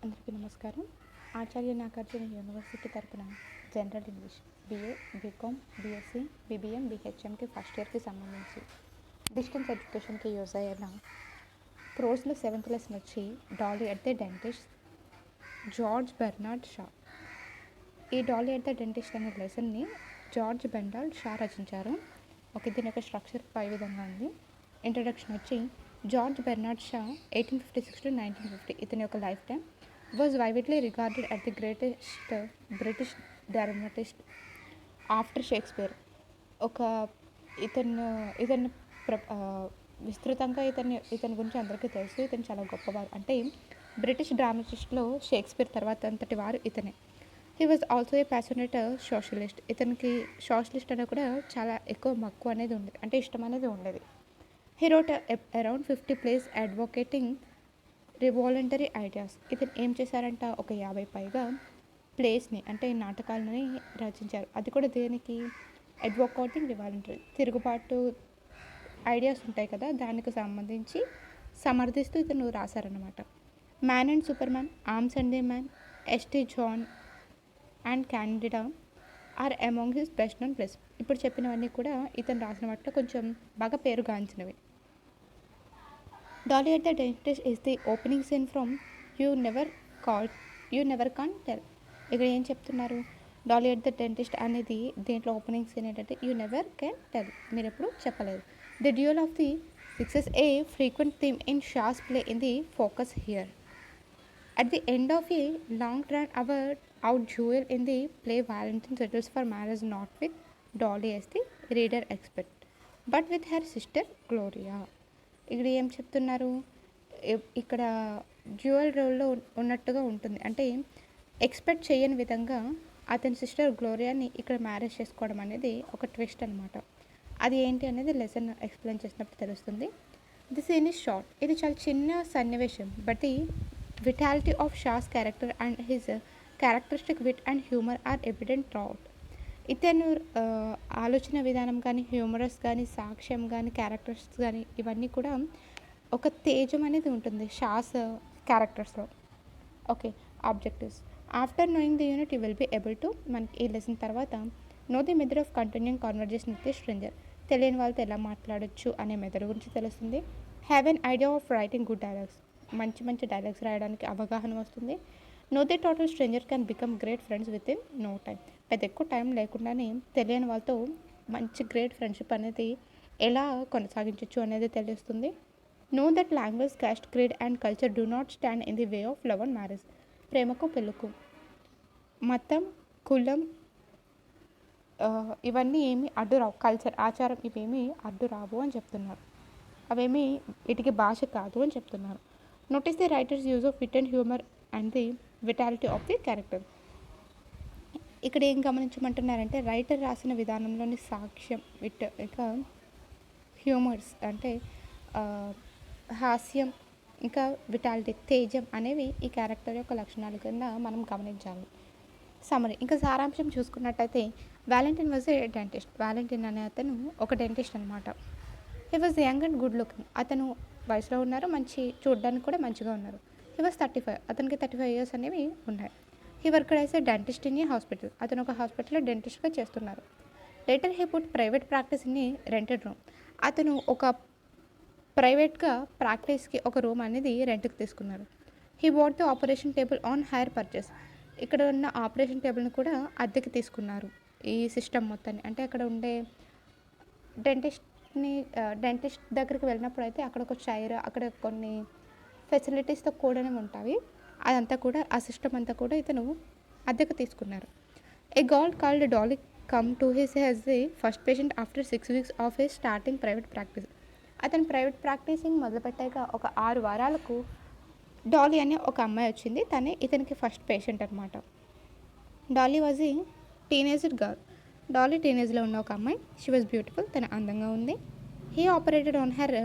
అందరికీ నమస్కారం. ఆచార్య నాగార్జున యూనివర్సిటీ తరపున general English BA, BCom, BSc, BBM, BHMకి ఫస్ట్ ఇయర్కి సంబంధించి డిస్టెన్స్ ఎడ్యుకేషన్కి యూజ్ అయ్యేలా ప్రోస్లో 7th లెసన్ వచ్చి Dolly at the dentist, George Bernard Shaw. ఈ డాలీ ఎట్ ద డెంటిస్ట్ అనే లెసన్ని జార్జ్ బెర్నార్డ్ షా రచించారు. దీని యొక్క స్ట్రక్చర్ పై విధంగా ఉంది. ఇంట్రడక్షన్ వచ్చి జార్జ్ బెర్నార్డ్ షా 1856 to 1950 ఇతని యొక్క life time was vividly regarded as the greatest British dramatist after Shakespeare. ఇతను విస్తృతంగా ఇతని గురించి అందరికీ తెలుసు. ఇతను చాలా గొప్పవారు. అంటే బ్రిటిష్ డ్రామటిస్ట్లో షేక్స్పియర్ తర్వాత అంతటి వారు ఇతనే. He was also a passionate socialist. ఇతనికి సోషలిస్ట్ అనేది కూడా చాలా ఎక్కువ మక్కువ అనేది ఉండేది, అంటే ఇష్టం అనేది ఉండేది. He wrote around 50 plays advocating revolutionary ideas. ఇతను ఏం చేశారంట, ఒక 50 పైగా ప్లేస్ని అంటే నాటకాలని రచించారు. అది కూడా దేనికి, అడ్వొకేటింగ్ రివాలంటరీ, తిరుగుబాటు ఐడియాస్ ఉంటాయి కదా, దానికి సంబంధించి సమర్థిస్తూ ఇతను రాశారనమాట. Man and superman, arms and the man, St Joan and Candida are among his best known plays. ఇప్పుడు చెప్పినవన్నీ కూడా ఇతను రాసిన వాటిలో కొంచెం బాగా పేరుగాంచినవి. Dolly at the dentist is the opening scene from you never can tell. ఇక్కడ ఏం చెప్తున్నారు, డాలీ ఎట్ ద డెంటిస్ట్ అనేది దీంట్లో ఓపెనింగ్ సీన్ ఏంటంటే యూ నెవర్ కెన్ టెల్, మీరు ఎప్పుడు చెప్పలేదు. The duel of the sixes A frequent theme in Shaw's play in the focus here. At the end of a long drawn out duel in the play, Valentine settles for marriage not with Dolly as the reader expect, but with her sister Gloria. ఇక్కడ ఏం చెప్తున్నారు, ఇక్కడ dual రోల్లో ఉన్నట్టుగా ఉంటుంది. అంటే expect చేయని విధంగా అతని సిస్టర్ గ్లోరియాని ఇక్కడ మ్యారేజ్ చేసుకోవడం అనేది ఒక ట్విస్ట్ అనమాట. అది ఏంటి అనేది లెసన్ ఎక్స్ప్లెయిన్ చేసినప్పుడు తెలుస్తుంది. The scene is short. ఇది చాలా చిన్న సన్నివేశం, but the vitality of Shah's character and his characteristic wit and humor are evident throughout. ఇతను ఆలోచన విధానం కానీ, హ్యూమరస్ కానీ, సాక్ష్యం కానీ, క్యారెక్టర్స్ కానీ, ఇవన్నీ కూడా ఒక తేజం అనేది ఉంటుంది షాస్ క్యారెక్టర్స్లో. Objectives. After knowing the unit you will be able to, మనకి ఈ లెసన్ తర్వాత know the method of continuing conversation with the stranger, తెలియని వాళ్ళతో ఎలా మాట్లాడొచ్చు అనే మెథడ్ గురించి తెలుస్తుంది. Have an idea of writing good dialogues, మంచి డైలాగ్స్ రాయడానికి అవగాహన వస్తుంది. Know the total stranger can become great friends within no time, పెద్ద ఎక్కువ టైం లేకుండానే తెలియని వాళ్ళతో మంచి గ్రేట్ ఫ్రెండ్షిప్ అనేది ఎలా కొనసాగించవచ్చు అనేది తెలుస్తుంది. Know that language, cost, creed and culture do not stand in the way of love and marriage. ప్రేమకు పెళ్ళుకు మతం, కులం ఇవన్నీ ఏమీ అడ్డు రావు, కల్చర్, ఆచారం ఇవేమీ అడ్డు రావు అని చెప్తున్నారు. అవేమీ వీటికి భాష కాదు అని చెప్తున్నారు. Notice the writer's use of wit and humour and the vitality of the character. ఇక్కడ ఏం గమనించమంటున్నారంటే రైటర్ రాసిన విధానంలోని సాక్ష్యం, విట్, ఇంకా హ్యూమర్స్ అంటే హాస్యం, ఇంకా విటాలిటీ, తేజం అనేవి ఈ క్యారెక్టర్ యొక్క లక్షణాల కింద మనం గమనించాలి. సమరీ, ఇంకా సారాంశం చూసుకున్నట్టయితే Valentine was a dentist. Valentine అనే అతను ఒక డెంటిస్ట్ అనమాట. He was young and good looking. అతను వయసులో ఉన్నారు, మంచి చూడడానికి కూడా మంచిగా ఉన్నారు. He was 35. అతనికి 35 years అనేవి ఉన్నాయి. He worked as a dentist in a hospital. అతను ఒక హాస్పిటల్లో డెంటిస్ట్గా చేస్తున్నారు. Later he put private practice in a rented room. అతను ఒక ప్రైవేట్గా ప్రాక్టీస్కి ఒక రూమ్ అనేది రెంట్కి తీసుకున్నారు. He bought the operation table on hire purchase. ఇక్కడ ఉన్న ఆపరేషన్ టేబుల్ని కూడా అద్దెకి తీసుకున్నారు. ఈ సిస్టమ్ మొత్తాన్ని, అంటే అక్కడ ఉండే డెంటిస్ట్ దగ్గరికి వెళ్ళినప్పుడు అయితే అక్కడ ఒక చైర్, అక్కడ కొన్ని ఫెసిలిటీస్తో కూడానే ఉంటాయి. అదంతా కూడా, ఆ సిస్టమ్ అంతా కూడా ఇతను అద్దెకు తీసుకున్నారు. A girl called Dolly come to his as the first patient after 6 weeks of his starting private practice. అతను ప్రైవేట్ ప్రాక్టీసింగ్ మొదలుపెట్టాక ఒక 6 వారాలకు డాలీ అనే ఒక అమ్మాయి వచ్చింది. తనే ఇతనికి ఫస్ట్ పేషెంట్ అనమాట. Dolly was a teenaged girl. Dolly టీనేజ్లో ఉన్న ఒక అమ్మాయి. షీ వాజ్ బ్యూటిఫుల్, తన అందంగా ఉంది. He operated on her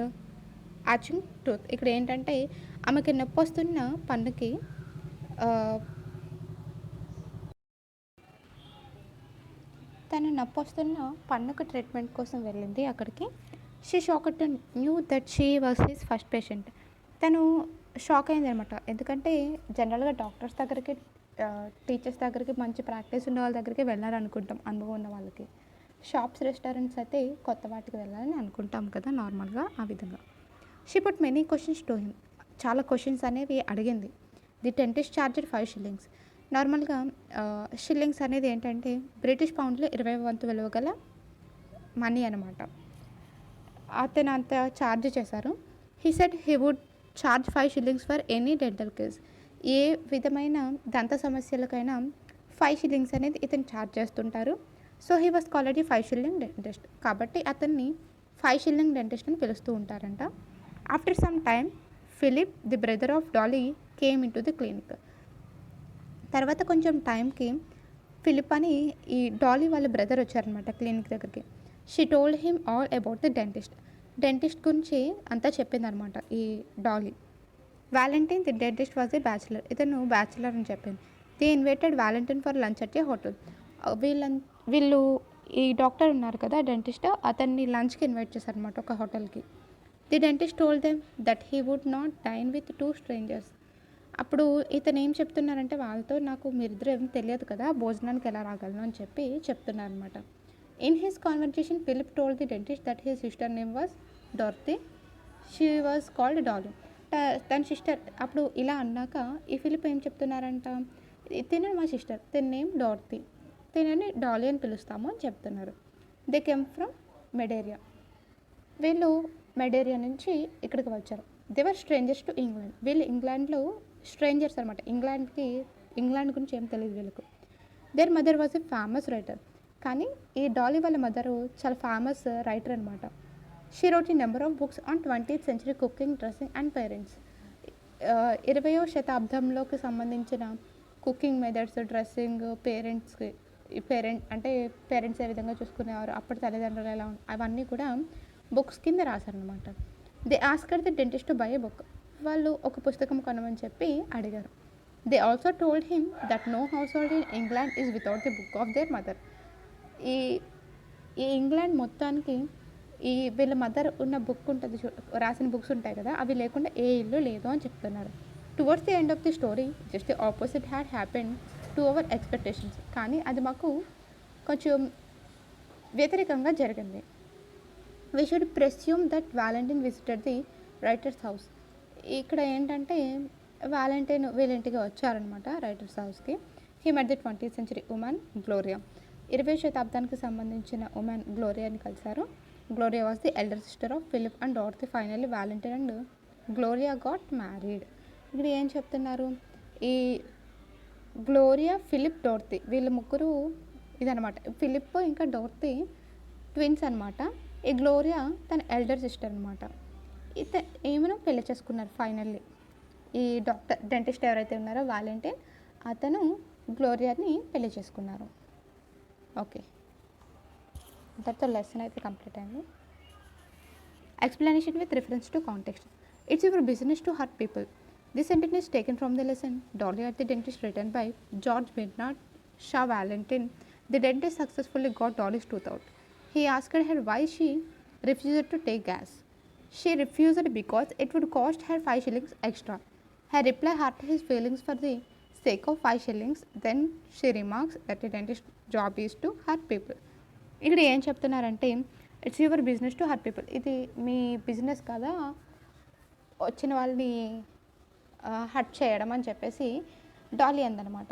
aching tooth. ఇక్కడ ఏంటంటే ఆమెకి నొప్పి వస్తున్న పన్నుకి ట్రీట్మెంట్ కోసం వెళ్ళింది అక్కడికి. She shocked knew that she was his first patient. తను షాక్ అయిందనమాట. ఎందుకంటే జనరల్‌గా డాక్టర్స్ దగ్గరికి టీచర్స్ దగ్గరికి మంచి ప్రాక్టీస్ ఉన్న వాళ్ళ దగ్గరికి వెళ్ళాలనుకుంటాం అనుభవం ఉన్న వాళ్ళకి. షాప్స్, రెస్టారెంట్స్ అయితే కొత్త వాటికి వెళ్ళాలని అనుకుంటాం కదా నార్మల్‌గా ఆ విధంగా. She put many questions to him. చాలా క్వెషన్స్ అనేవి అడిగింది. The dentist charged 5 shillings. నార్మల్‌గా షిల్లింగ్స్ అనేది ఏంటంటే బ్రిటిష్ పౌండ్‌లో 20 వంతు విలువ గల మనీ అనమాట. అతను అంత ఛార్జ్ చేశారు. He said he would charge 5 shillings for any dental case. ఏ విధమైన దంత సమస్యలకైనా 5 షిల్లింగ్స్ అనేది ఇతను ఛార్జ్ చేస్తుంటారు. So he was called a 5 shilling dentist. కాబట్టి అతన్ని 5 షిల్లింగ్ డెంటిస్ట్ అని పిలుస్తూ ఉంటారంట. After some time Philip the brother of Dolly came into the clinic. తర్వాత కొంచెం టైంకి ఫిలిప్ అని ఈ డాలీ వాళ్ళ బ్రదర్ వచ్చారనమాట క్లినిక్ దగ్గరికి. She told him all about the dentist గురించి అంతా చెప్పిందనమాట ఈ Dolly. Valentine the dentist was a bachelor. ఇతను బ్యాచులర్ అని చెప్పింది. The invited Valentine for lunch at a hotel. వీళ్ళు ఈ డాక్టర్ ఉన్నారు కదా డెంటిస్ట్, అతన్ని లంచ్కి ఇన్వైట్ చేశారనమాట ఒక హోటల్కి. The dentist told them that he would not dine with 2 strangers. అప్పుడు ఇతను ఏం చెప్తున్నారంటే వాళ్ళతో, నాకు మీరిద్దరు ఏం తెలియదు కదా భోజనానికి ఎలా రాగలను అని చెప్తున్నారనమాట. In his conversation Philip told the dentist that his sister name was Dorothy. She was called Dolly. తన సిస్టర్ అప్పుడు ఇలా అన్నాక ఈ ఫిలిప్ ఏం చెప్తున్నారంట, తిన మా సిస్టర్, తిన నేమ్ డార్తీ, తినని డాలీ అని పిలుస్తాము అని చెప్తున్నారు. దే కెమ్ ఫ్రమ్ మెడేరియా. వీళ్ళు మెడేరియా నుంచి ఇక్కడికి వచ్చారు. They were strangers to England. వీళ్ళు ఇంగ్లాండ్లో స్ట్రేంజర్స్ అనమాట. ఇంగ్లాండ్ గురించి ఏం తెలియదు వీళ్ళకు. Their mother was a famous writer. కానీ ఈ డాలీ వాళ్ళ మదరు చాలా ఫేమస్ రైటర్ అనమాట. She wrote a number of books on 20th century cooking, dressing and parents. 20వ శతాబ్దంలోకి సంబంధించిన కుకింగ్ మెథడ్స్, డ్రెస్సింగ్, పేరెంట్స్ ఏ విధంగా చూసుకునేవారు, అప్పటి తల్లిదండ్రులు ఎలా అవన్నీ కూడా బుక్స్ కింద రాశారనమాట. They asked the dentist to buy A book. వాళ్ళు ఒక పుస్తకం కొనమని చెప్పి అడిగారు. They also told him that no household in England is without the book of their mother. ఈ ఇంగ్లాండ్ మొత్తానికి వీళ్ళ మదర్ ఉన్న బుక్ ఉంటుంది, రాసిన బుక్స్ ఉంటాయి కదా, అవి లేకుండా ఏ ఇల్లు లేదు అని చెప్తున్నారు. Towards the end of the story just the opposite had happen to our expectations. కానీ అది మాకు కొంచెం వ్యతిరేకంగా జరిగింది. We should presume that Valentine visited the writer's house. ఇక్కడ ఏంటంటే వ్యాలంటైన్ వీళ్ళ ఇంటికి వచ్చారనమాట రైటర్స్ హౌస్కి. He met the 20th century women Gloria. 20వ శతాబ్దానికి సంబంధించిన ఉమెన్ గ్లోరియాని కలిశారు. Gloria was the elder sister of Philip and Dorothy. Finally Valentine and Gloria got married. ఇక్కడ ఏం చెప్తున్నారు, ఈ గ్లోరియా, ఫిలిప్, డార్తీ వీళ్ళ ముగ్గురు ఇదనమాట. ఫిలిప్ ఇంకా డార్తీ ట్విన్స్ అనమాట. ఈ గ్లోరియా తన ఎల్డర్ సిస్టర్ అనమాట. ఏమైనా పెళ్లి చేసుకున్నారు ఫైనల్లీ. ఈ డెంటిస్ట్ ఎవరైతే ఉన్నారో వ్యాలంటైన్, అతను గ్లోరియాని పెళ్లి చేసుకున్నారు. ఓకే, దాంతో లెసన్ అయితే కంప్లీట్ అయింది. Explanation with reference to context. It's your business to hurt people. This sentence is taken from the lesson Dolly at the Dentist, written by George Bernard Shaw Valentine. The dentist successfully got Dolly's tooth out. He asked her why she refused to take gas. She refused because it would cost her 5 shillings extra. Her reply hurt his feelings for the sake of 5 shillings. Then she remarks that the dentist's job is to hurt people. ఇక్కడ ఏం చెప్తున్నారంటే, it's your business to hurt people. ఇది మీ business కదా వచ్చిన వాళ్ళని hurt చేయడం అని చెప్పేసి డాలీ అందనమాట.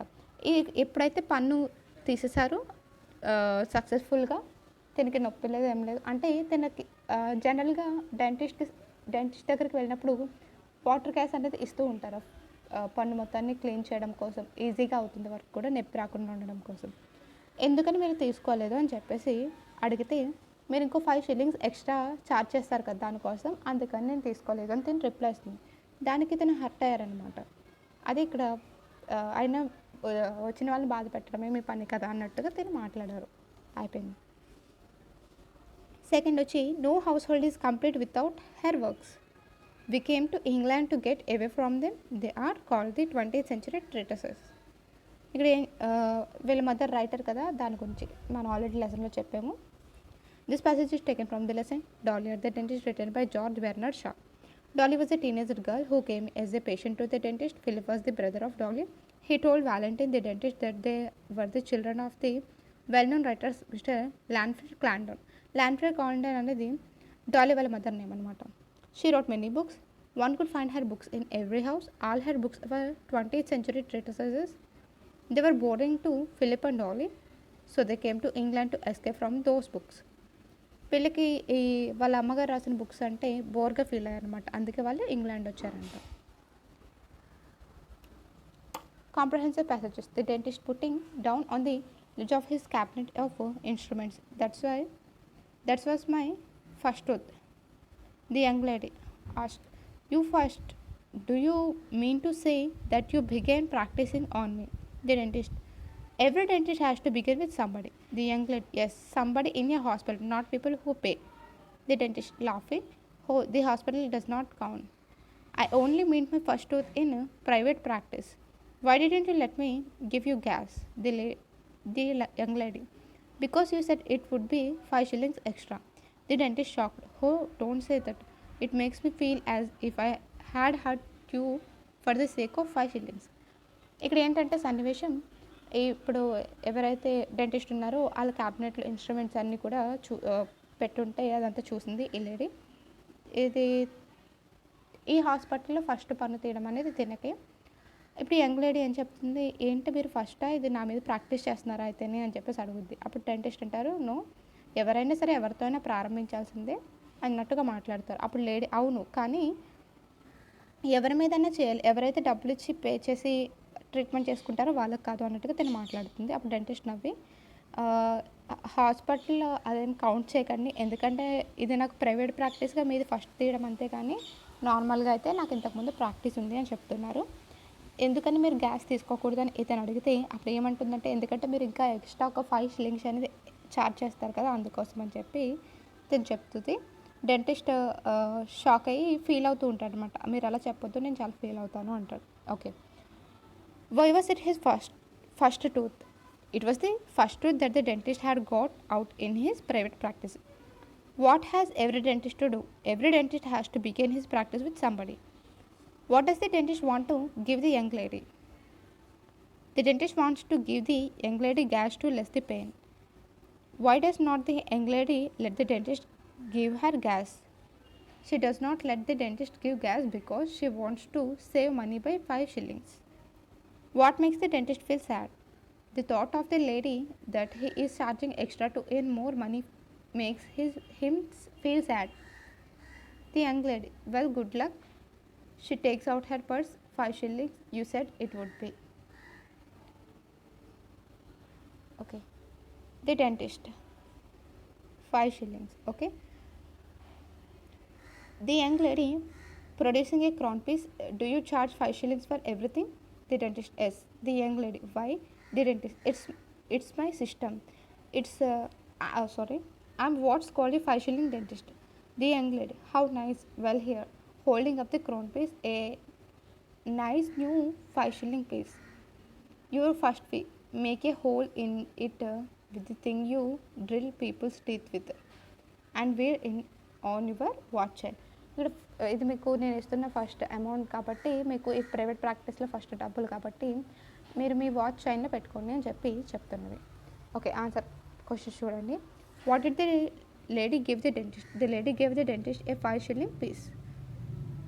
ఎప్పుడైతే పన్ను తీసేశారో సక్సెస్ఫుల్గా, తనకి నొప్పి లేదు ఏం లేదు అంటే, తనకి జనరల్గా డెంటిస్ట్ దగ్గరికి వెళ్ళినప్పుడు వాటర్ గ్యాస్ అనేది ఇస్తూ ఉంటారు పన్ను మొత్తాన్ని క్లీన్ చేయడం కోసం, ఈజీగా అవుతుంది వర్క్ కూడా, నొప్పి రాకుండా ఉండడం కోసం. ఎందుకని మీరు తీసుకోలేదు అని చెప్పేసి అడిగితే, మీరు ఇంకో 5 shillings ఎక్స్ట్రా ఛార్జ్ చేస్తారు కదా దానికోసం, అందుకని నేను తీసుకోలేదు అని తను రిప్లై ఇస్తుంది. దానికి తను హర్ట్ అయ్యారనమాట. అది ఇక్కడ ఆయన వచ్చిన వాళ్ళని బాధ పెట్టడమే మీ పని కదా అన్నట్టుగా తను మాట్లాడారు. అయిపోయింది. సెకండ్ వచ్చి, no household is complete without her works. We came to England to get away from them. They are called the 20th century treatises. ఇక్కడ వీళ్ళ మదర్ రైటర్ కదా, దాని గురించి మనం ఆల్రెడీ లెసన్లో చెప్పాము. This passage is taken from the lesson Dolly at the Dentist, written by George Bernard Shaw. Dolly was a teenage girl who came as a patient to the dentist. Philip was the brother of Dolly. He told Valentine, the dentist, that they were the children of the well-known writer Mr. Lanford Clarendon. Lanford Clarendon అనేది Dolly వాళ్ళ mother name అనమాట. She wrote many books. One could find her books in every house. All her books were 20th century treatises. They were boring to Philip and Dolly, so they came to England to escape from those books. వీళ్ళకి ఈ వాళ్ళ అమ్మగారు రాసిన books అంటే బోర్గా feel అయ్యారనమాట, అందుకే వాళ్ళు England వచ్చారంట. Comprehensive passages. The dentist putting down on the ledge of his cabinet of instruments. That was my first tooth. The young lady asked, "You first? Do you mean to say that you began practicing on me?" The dentist, "Every dentist has to begin with somebody." The young lady, "Yes, somebody in a hospital, not people who pay." The dentist, laughing, "Oh, the hospital does not count. I only mean my first tooth in private practice. Why didn't you let me give you gas?" The young lady, "Because you said it would be 5 shillings extra." The dentist, shocked, "Oh, don't say that. It makes me feel as if I had hurt you for the sake of 5 shillings. ఇక్కడ ఏంటంటే సన్నివేశం, ఇప్పుడు ఎవరైతే dentist ఉన్నారో వాళ్ళ క్యాబినెట్లో instruments అన్నీ కూడా పెట్టుంటే అదంతా చూసింది ఈ లేడీ. ఇది ఈ హాస్పిటల్లో ఫస్ట్ పన్ను తీయడం అనేది తినకే. ఇప్పుడు యంగ్ లేడీ ఏం చెప్తుంది, ఏంటి మీరు ఫస్టా ఇది నా మీద ప్రాక్టీస్ చేస్తున్నారా అయితేనే అని చెప్పేసి అడుగుద్ది. అప్పుడు డెంటిస్ట్ అంటారు, నో, ఎవరైనా సరే ఎవరితో అయినా ప్రారంభించాల్సిందే అన్నట్టుగా మాట్లాడతారు. అప్పుడు లేడీ, అవును, కానీ ఎవరి మీదైనా చేయాలి, ఎవరైతే డబ్బులు ఇచ్చి పే చేసి ట్రీట్మెంట్ చేసుకుంటారో వాళ్ళకి కాదు అన్నట్టుగా తను మాట్లాడుతుంది. అప్పుడు డెంటిస్ట్ నవ్వి, హాస్పిటల్లో అదేం కౌంట్ చేయకండి, ఎందుకంటే ఇది నాకు ప్రైవేట్ ప్రాక్టీస్గా మీది ఫస్ట్ తీయడం అంతే, కానీ నార్మల్గా అయితే నాకు ఇంతకుముందు ప్రాక్టీస్ ఉంది అని చెప్తున్నారు. ఎందుకని మీరు గ్యాస్ తీసుకోకూడదని ఇతను అడిగితే అప్పుడు ఏమంటుందంటే, ఎందుకంటే మీరు ఇంకా ఎక్స్ట్రా ఒక 5 shillings అనేది ఛార్జ్ చేస్తారు కదా, అందుకోసం అని చెప్పి తను చెప్తుంది. డెంటిస్ట్ షాక్ అయ్యి ఫీల్ అవుతూ ఉంటాడు అనమాట, మీరు అలా చెప్పొద్దు, నేను చాలా ఫీల్ అవుతాను అంటాడు. Okay. Why was it his first tooth? It was the first tooth that the dentist had got out in his private practice. What has every dentist to do? Every dentist has to begin his practice with somebody. What does the dentist want to give the young lady? The dentist wants to give the young lady gas to less the pain. Why does not the young lady let the dentist give her gas? She does not let the dentist give gas because she wants to save money by 5 shillings. What makes the dentist feel sad? The thought of the lady that he is charging extra to earn more money makes him feel sad. The young lady, well, good luck. She takes out her purse. 5 shillings, you said it would be. Okay. The dentist, 5 shillings. Okay. The young lady, producing a crown piece, do you charge 5 shillings for everything? The dentist, yes. The young lady, why? The dentist, it's my system. It's sorry, I'm what's called a 5 shilling dentist. The young lady, how nice. Well, here, holding up the crown piece, a nice new 5 shilling piece. Your first fee, make a hole in it with the thing you drill people's teeth with and wear in on your watch chain. ఇక్కడ ఇది మీకు నేను ఇస్తున్న first amount కాబట్టి, మీకు ఈ private ప్రాక్టీస్లో first డబ్బులు కాబట్టి మీరు మీ వాచ్ చైన్లో పెట్టుకోండి అని చెప్పి చెప్తున్నది. ఓకే, ఆన్సర్ క్వశ్చన్ చూడండి. What did the lady give the dentist? The lady give the dentist A 5 shilling piece.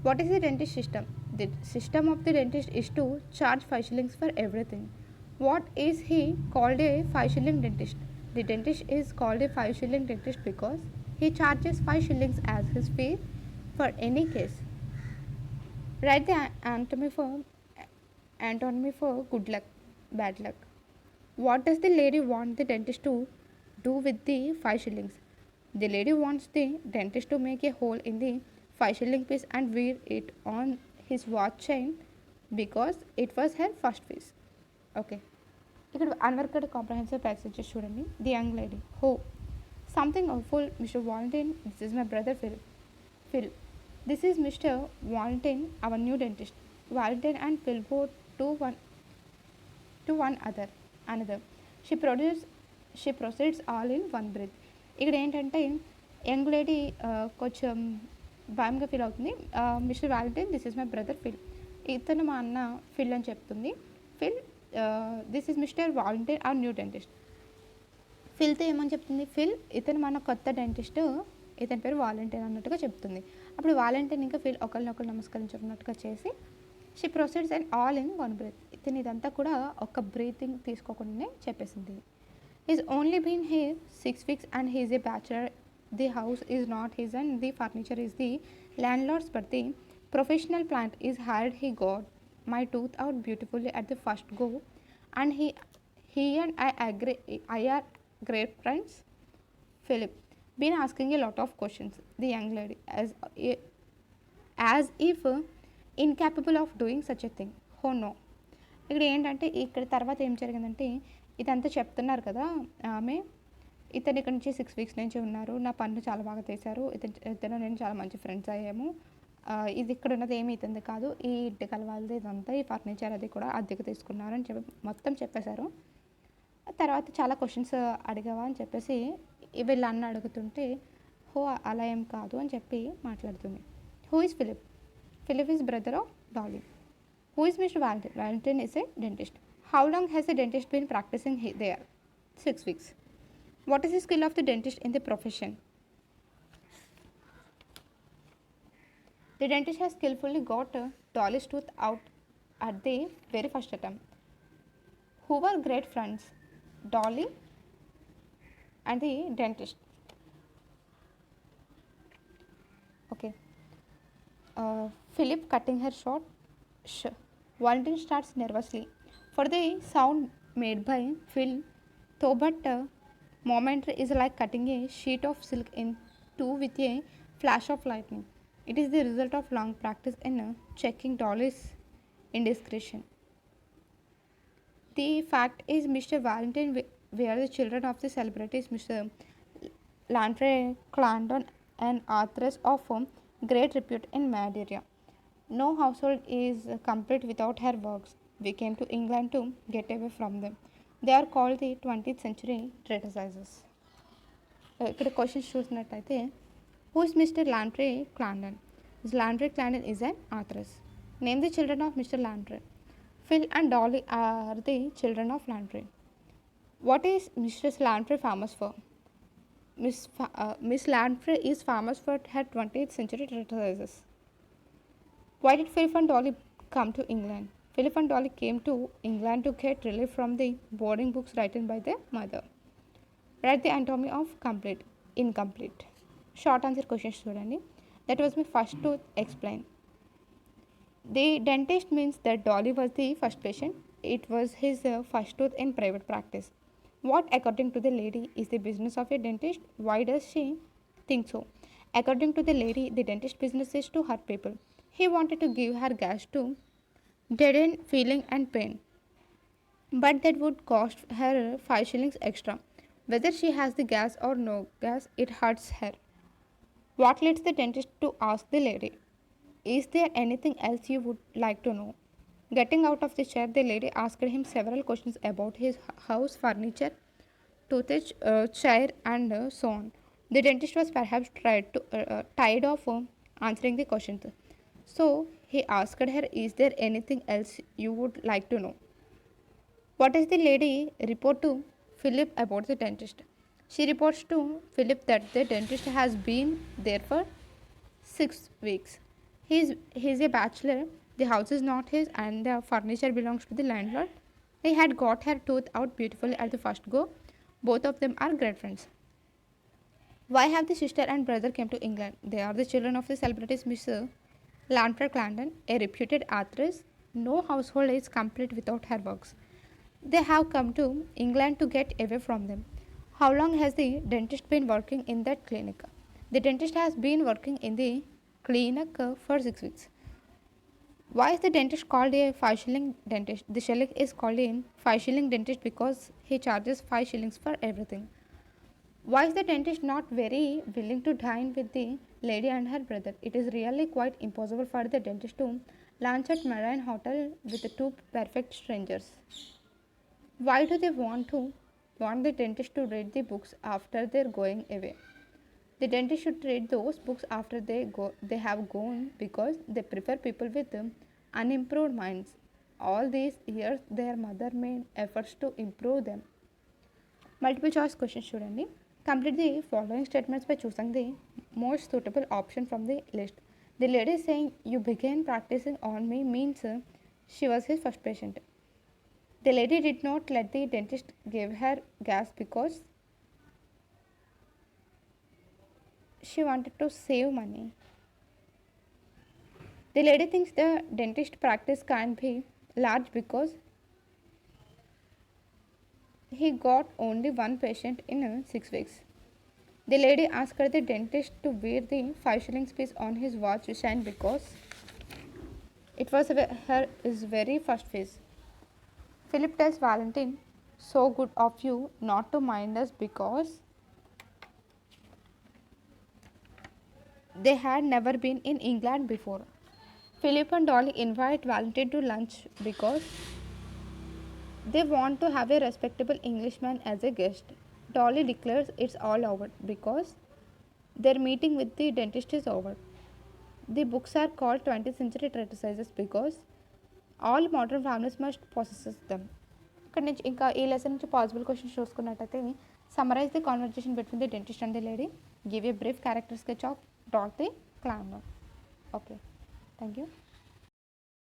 What is the dentist system? The system of the dentist is to charge 5 shillings for everything. What is he called a 5 shilling dentist? The dentist is called a 5 shilling dentist because he charges 5 shillings as his fee for any case. Write the antonymy for good luck, bad luck. What does the lady want the dentist to do with the 5 shillings? The lady wants the dentist to make a hole in the 5 shilling piece and wear it on his watch chain because it was her first piece. Okay. ఇక్కడ అన్వర్క్డ్ comprehensive passages చూడండి. The young lady, హో, something awful, Mr. Valentine. This is my brother Phil. This is Mr. Valentine, our new dentist. Valentine and Phil both to one another. She proceeds all in one breath. ఇక్కడ ఏంటంటే young lady కొంచెం భయంగా feel అవుతుంది. Mr Valentine, this is my brother Phil. ఇతను మా అన్న Phil అని చెప్తుంది. Phil, this is Mr Valentine our new dentist. ఫిల్తో ఏమని చెప్తుంది? ఫిల్, ఇతను మన కొత్త డెంటిస్ట్, ఇతని పేరు వాలంటైన్ అన్నట్టుగా చెప్తుంది. అప్పుడు వాలంటైన్ ఇంకా ఫిల్ ఒకరినొకరు నమస్కరించుకున్నట్టుగా చేసి she proceeds and all in one breath. ఇతను ఇదంతా కూడా ఒక బ్రీతింగ్ తీసుకోకుండానే చెప్పేసింది. Is only been here 6 weeks and he is a bachelor. The house is not his and the furniture is the landlord's, but the professional plant is hired. He got my tooth out beautifully at the first go, and he and I are great friends. Philip, been asking a lot of questions. The young lady, as if incapable of doing such a thing. Oh no. ఇక్కడ ఏంటంటే ఇక్కడ తర్వాత ఏం జరిగిందంటే, ఇదంతా చెప్తున్నారు కదా ఆమె, ఇతను ఇక్కడ నుంచి 6 weeks నుంచి ఉన్నారు, నా పన్ను చాలా బాగా తీశారు, ఇతను నేను చాలా మంచి ఫ్రెండ్స్ అయ్యాము, ఇది ఇక్కడ ఉన్నది ఏమి ఇతంది కాదు, ఈ ఇంటి కలవాలది ఇదంతా, ఈ ఫర్నిచర్ అది కూడా అద్దెకు తీసుకున్నారు అని చెప్పి మొత్తం చెప్పేశారు. తర్వాత చాలా క్వశ్చన్స్ అడిగావా అని చెప్పేసి వీళ్ళు అన్న అడుగుతుంటే, హో అలా ఏం కాదు అని చెప్పి మాట్లాడుతుంది. Who is Philip? Philip is brother of Dolly. Who is Mr. Valentine? Valentine is a dentist. How long has the dentist been practicing there? 6 weeks. What is the skill of the dentist in the profession? The dentist has skillfully got Dolly's tooth out at the very first attempt. Who were great friends? Dolly and the dentist. Okay. Philip cutting her short. Valentine starts nervously for the sound made by Phil, though, but moment is like cutting a sheet of silk in two with a flash of lightning. It is the result of long practice in checking Dolly's indiscretion. The fact is, Mr. Valentine were the children of the celebrities Mr. Landry Clarendon, an authoress of great repute in Madeira. No household is complete without her works. We came to England to get away from them. They are called the 20th century treatises. ఇక్కడ questions చూసినట్టయితే, who is Mr Landry Clandon? Landry Clandon is an authoress. Name the children of Mr Landry. Phil and Dolly are the children of Landry. What is mister's Landry famous for? Miss Landry is famous for her 20th century treatises. Why did Philip and Dolly come to England? Philip and Dolly came to England to get relief from the boarding books written by their mother. Write the anatomy of complete, incomplete. Short answer questions చూడండి. That was my first to explain. The dentist means that Dolly was the first patient. It was his first tooth in private practice. What, according to the lady, is the business of a dentist? Why does she think so? According to the lady, the dentist business is to hurt people. He wanted to give her gas to deaden feeling and pain, but that would cost her 5 shillings extra. Whether she has the gas or no gas, it hurts her. What leads the dentist to ask the lady, is there anything else you would like to know? Getting out of the chair, the lady asked him several questions about his house, furniture, toothage, chair, and so on. The dentist was perhaps tired of answering the questions. So he asked her, is there anything else you would like to know? What does the lady report to Philip about the dentist? She reports to Philip that the dentist has been there for 6 weeks. He is a bachelor, the house is not his, and the furniture belongs to the landlord. He had got her tooth out beautifully at the first go. Both of them are great friends. Why have the sister and brother came to England? They are the children of the celebrities Miss Landry Clarendon, a reputed authoress. No household is complete without her works. They have come to England to get away from them. How long has the dentist been working in that clinic? The dentist has been working in the clinic for 6 weeks. Why is the dentist called a 5 shilling dentist? The shilling is called a 5 shilling dentist because he charges 5 shillings for everything. Why is the dentist not very willing to dine with the lady and her brother? It is really quite impossible for the dentist to lunch at Marine Hotel with the two perfect strangers. Why do they want the dentist to read the books after their going away? The dentist should read those books after they have gone because they prefer people with unimproved minds. All these years, their mother made efforts to improve them. Multiple choice questions చూడండి. Complete the following statements by choosing the most suitable option from the list. The lady saying you began practicing on me means she was his first patient. The lady did not let the dentist give her gas because she wanted to save money. The lady thinks the dentist practice can't be large because he got only one patient in 6 weeks. The lady asked the dentist to wear the 5 shillings piece on his watch chain because it was his very first phase. Philip tells Valentine, so good of you not to mind us because they had never been in England before. Philip and Dolly invite Valentine to lunch because they want to have a respectable Englishman as a guest. Dolly declares it's all over because their meeting with the dentist is over. The books are called 20th century treatises because all modern families must possess them. ఇక్కడ నుంచి ఇంకా ఈ lesson నుంచి possible questions చూసుకున్నట్టయితే summarise the conversation between the dentist and the lady, give a brief character sketch of dot the climber. Okay, thank you.